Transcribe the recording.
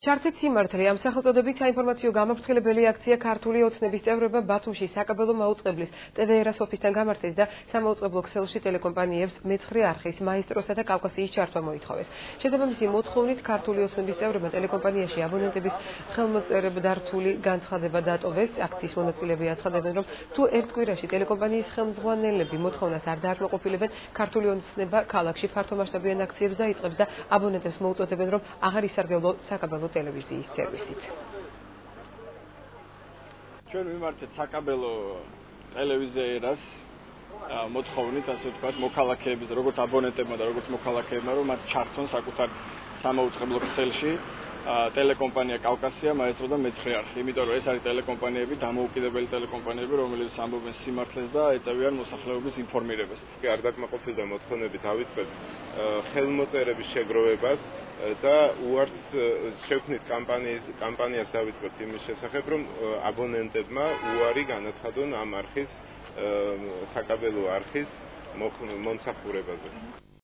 Ჩართეთ სიმართლე ამ სახელწოდებით საინფორმაციო გამაფრთხილებელი აქცია ქართული ოცნების წევრებმა ბათუმში საკაბელო მაუწყებლის TV-ას ოფისთან გამართეს და სამაუწყებლო ქსელში ტელეკომპანიებს მეცხრე არხის მაესტროსა და კავკასიის ჩართვა მოითხოვეს. შესაბამისი მოთხოვნით ქართული ოცნების წევრებმა ტელეკომპანიაში აბონენტების ხელმოწერებდართული განცხადება დატოვეს. აქციის მონაწილეები აცხადებენ, რომ თუ ერთ კვირაში ტელეკომპანიის ხელმძღვანელები მოთხოვნას არ დააკმაყოფილებენ, ქართული ოცნება ქალაქში ფართომასშტაბიან აქციებს დაიწყებს და აბონენტებს მოუწოდებენ, რომ აღარ ისარგებლონ საკაბელო ტელევიზიის სერვისით. ჩვენ ვიმართეთ საკაბელო ტელევიზიას მოთხოვნით, ასე ვთქვათ, მოქალაქეების, როგორც აბონენტებმა და როგორც მოქალაქეებმა, რომ მათ ჩართონ საკუთარ სამაუწყებლო ქსელში ტელეკომპანია კავკასია, მაესტრო და მეცხრე არხი. იმიტომ რომ ეს არის ტელეკომპანიები, დამოუკიდებელი ტელეკომპანიები, რომლებიც ამბობენ სიმართლეს და ეწევიან მოსახლეობის ინფორმირებას. არ დაკმაყოფილდა მოთხოვნები დავიწყებთ ხელმოწერების შეგროვებას და უარს შევქმნით კამპანიას დავიწყებთ იმის შესახებ, რომ აბონენტებმა უარი განაცხადონ ამ არხის საკაბელო არხის მომსახურებაზე.